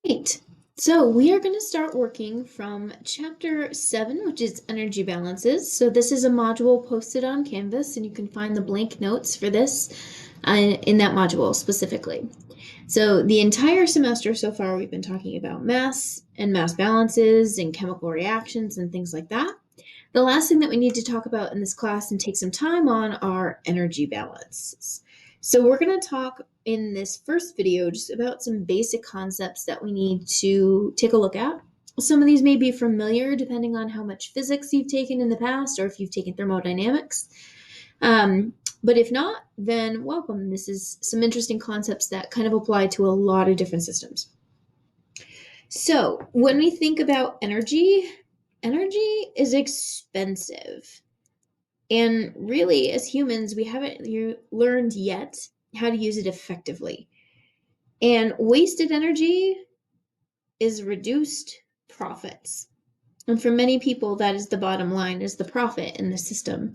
Right. So we are going to start working from chapter 7, which is energy balances. So this is a module posted on Canvas, and you can find the blank notes for this in that module specifically. So the entire semester so far, we've been talking about mass and mass balances and chemical reactions and things like that. The last thing that we need to talk about in this class and take some time on are energy balances. So we're going to talk in this first video just about some basic concepts that we need to take a look at. Some of these may be familiar depending on how much physics you've taken in the past or if you've taken thermodynamics. But if not, then welcome. This is some interesting concepts that kind of apply to a lot of different systems. So when we think about energy is expensive. And really, as humans, we haven't learned yet how to use it effectively. And wasted energy is reduced profits. And for many people, that is the bottom line, is the profit in the system.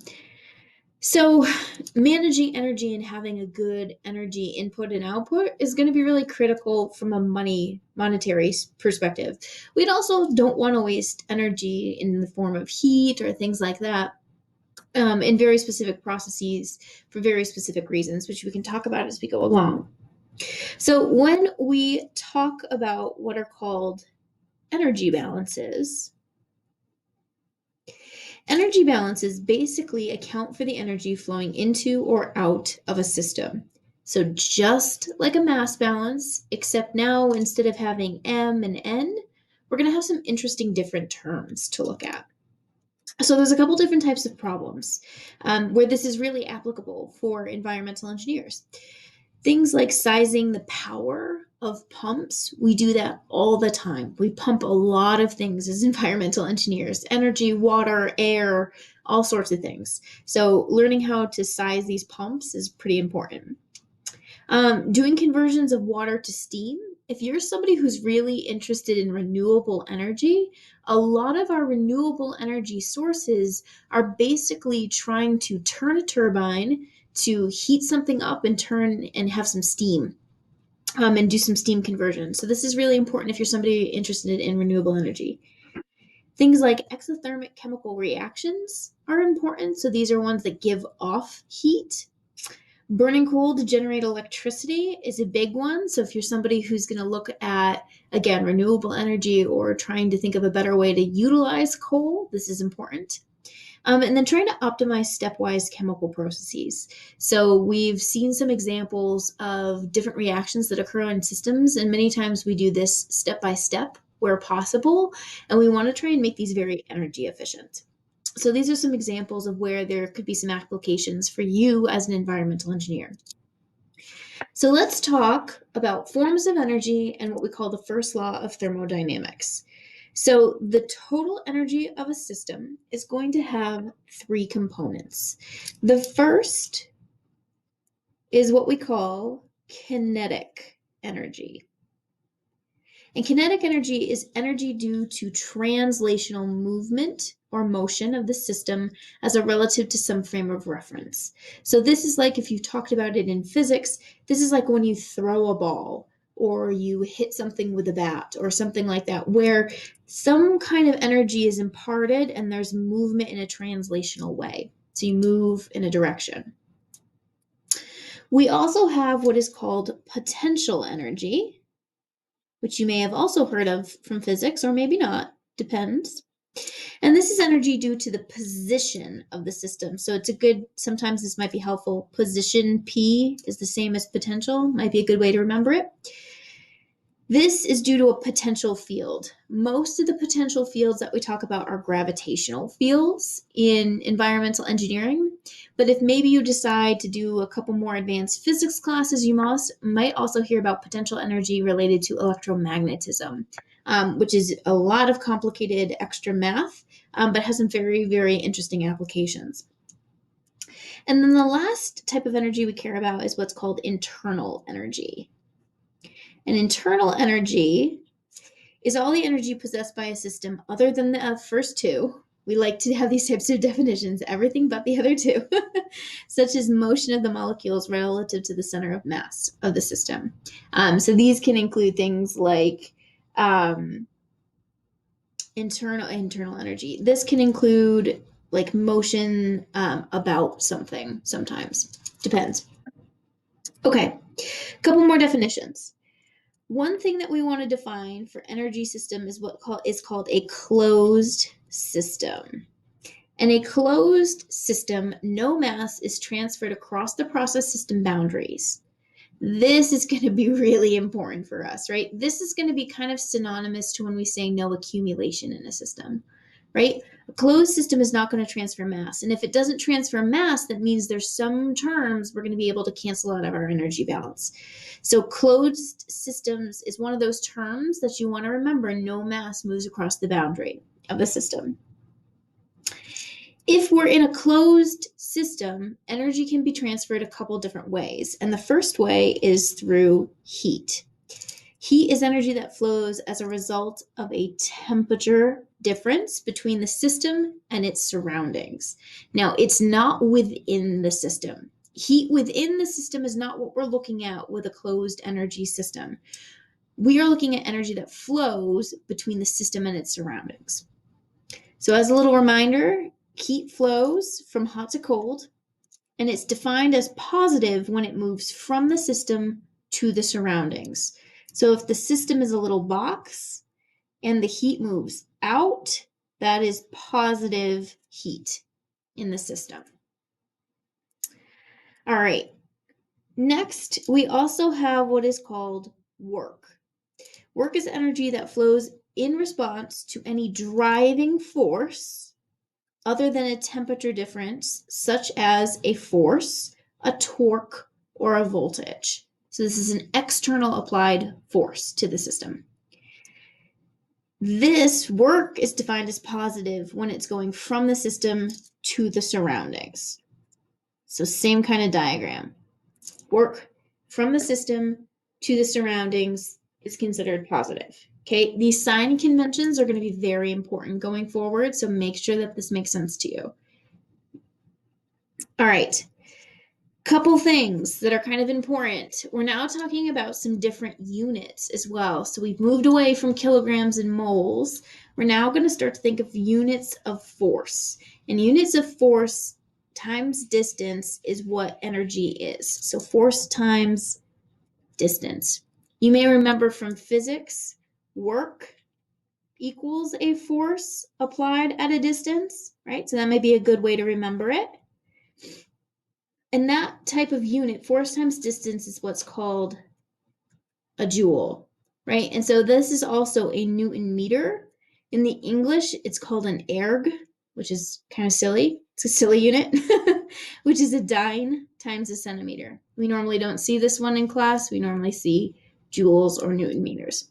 So managing energy and having a good energy input and output is going to be really critical from a monetary perspective. We also don't want to waste energy in the form of heat or things like that in very specific processes for very specific reasons, which we can talk about as we go along. So when we talk about what are called energy balances basically account for the energy flowing into or out of a system. So just like a mass balance, except now instead of having M and N, we're going to have some interesting different terms to look at. So there's a couple different types of problems where this is really applicable for environmental engineers. Things like sizing the power of pumps, we do that all the time. We pump a lot of things as environmental engineers: energy, water, air, all sorts of things. So learning how to size these pumps is pretty important. Doing conversions of water to steam. If you're somebody who's really interested in renewable energy, a lot of our renewable energy sources are basically trying to turn a turbine to heat something up and turn and have some steam and do some steam conversion. So this is really important if you're somebody interested in renewable energy. Things like exothermic chemical reactions are important. So these are ones that give off heat. Burning coal to generate electricity is a big one. So if you're somebody who's going to look at, again, renewable energy or trying to think of a better way to utilize coal, this is important. And then trying to optimize stepwise chemical processes. So we've seen some examples of different reactions that occur in systems, and many times we do this step by step where possible, and we want to try and make these very energy efficient. So these are some examples of where there could be some applications for you as an environmental engineer. So let's talk about forms of energy and what we call the first law of thermodynamics. So the total energy of a system is going to have three components. The first is what we call kinetic energy. And kinetic energy is energy due to translational movement or motion of the system as a relative to some frame of reference. So this is like, if you talked about it in physics, this is like when you throw a ball or you hit something with a bat or something like that, where some kind of energy is imparted and there's movement in a translational way. So you move in a direction. We also have what is called potential energy, which you may have also heard of from physics, or maybe not, depends. And this is energy due to the position of the system. So it's sometimes this might be helpful. Position P is the same as potential, might be a good way to remember it. This is due to a potential field. Most of the potential fields that we talk about are gravitational fields in environmental engineering. But if maybe you decide to do a couple more advanced physics classes, you might also hear about potential energy related to electromagnetism, which is a lot of complicated extra math, but has some very, very interesting applications. And then the last type of energy we care about is what's called internal energy. And internal energy is all the energy possessed by a system other than the first two. We like to have these types of definitions, everything but the other two, such as motion of the molecules relative to the center of mass of the system. So these can include things like internal energy. This can include like motion about something sometimes. Depends. Okay, a couple more definitions. One thing that we want to define for energy system is what is called a closed system. In a closed system, no mass is transferred across the process system boundaries. This is going to be really important for us, right? This is going to be kind of synonymous to when we say no accumulation in a system, right? A closed system is not going to transfer mass. And if it doesn't transfer mass, that means there's some terms we're going to be able to cancel out of our energy balance. So closed systems is one of those terms that you want to remember. No mass moves across the boundary of the system. If we're in a closed system, energy can be transferred a couple different ways. And the first way is through heat. Heat is energy that flows as a result of a temperature difference between the system and its surroundings. Now, it's not within the system. Heat within the system is not what we're looking at with a closed energy system. We are looking at energy that flows between the system and its surroundings. So as a little reminder, heat flows from hot to cold, and it's defined as positive when it moves from the system to the surroundings. So if the system is a little box and the heat moves out, that is positive heat in the system. All right. Next, we also have what is called work. Work is energy that flows in response to any driving force other than a temperature difference, such as a force, a torque, or a voltage. So this is an external applied force to the system. This work is defined as positive when it's going from the system to the surroundings. So same kind of diagram. Work from the system to the surroundings is considered positive. Okay, these sign conventions are going to be very important going forward, so make sure that this makes sense to you. All right, couple things that are kind of important. We're now talking about some different units as well. So we've moved away from kilograms and moles. We're now going to start to think of units of force. And units of force times distance is what energy is. So force times distance. You may remember from physics, work equals a force applied at a distance, right? So that may be a good way to remember it. And that type of unit, force times distance, is what's called a joule, right? And so this is also a Newton meter. In the English, it's called an erg, which is kind of silly. It's a silly unit, which is a dyne times a centimeter. We normally don't see this one in class. We normally see joules or Newton meters.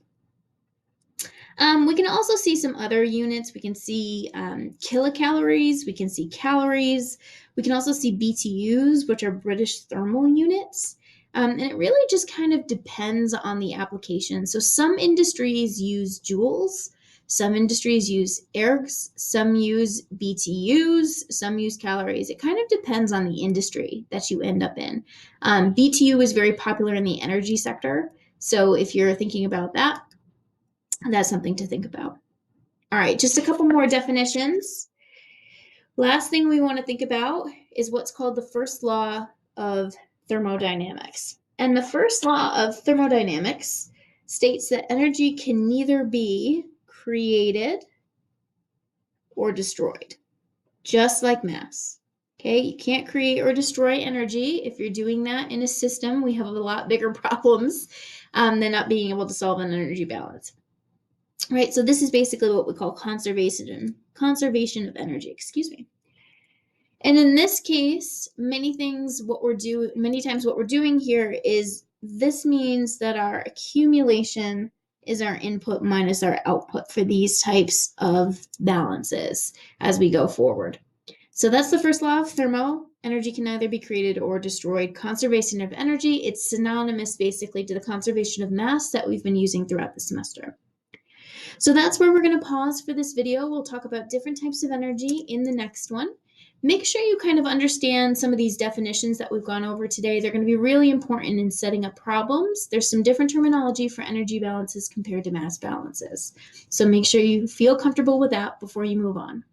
We can also see some other units. We can see kilocalories. We can see calories. We can also see BTUs, which are British thermal units. And it really just kind of depends on the application. So some industries use joules. Some industries use ergs. Some use BTUs. Some use calories. It kind of depends on the industry that you end up in. BTU is very popular in the energy sector. So if you're thinking about that, that's something to think about. All right, just a couple more definitions. Last thing we want to think about is what's called the first law of thermodynamics. And the first law of thermodynamics states that energy can neither be created or destroyed, just like mass. Okay, you can't create or destroy energy. If you're doing that in a system, we have a lot bigger problems than not being able to solve an energy balance. Right, so this is basically what we call conservation of energy, excuse me. And in this case, many times what we're doing here is this means that our accumulation is our input minus our output for these types of balances as we go forward. So that's the first law of thermo. Energy can neither be created or destroyed. Conservation of energy, it's synonymous basically to the conservation of mass that we've been using throughout the semester. So that's where we're going to pause for this video. We'll talk about different types of energy in the next one. Make sure you kind of understand some of these definitions that we've gone over today. They're going to be really important in setting up problems. There's some different terminology for energy balances compared to mass balances. So make sure you feel comfortable with that before you move on.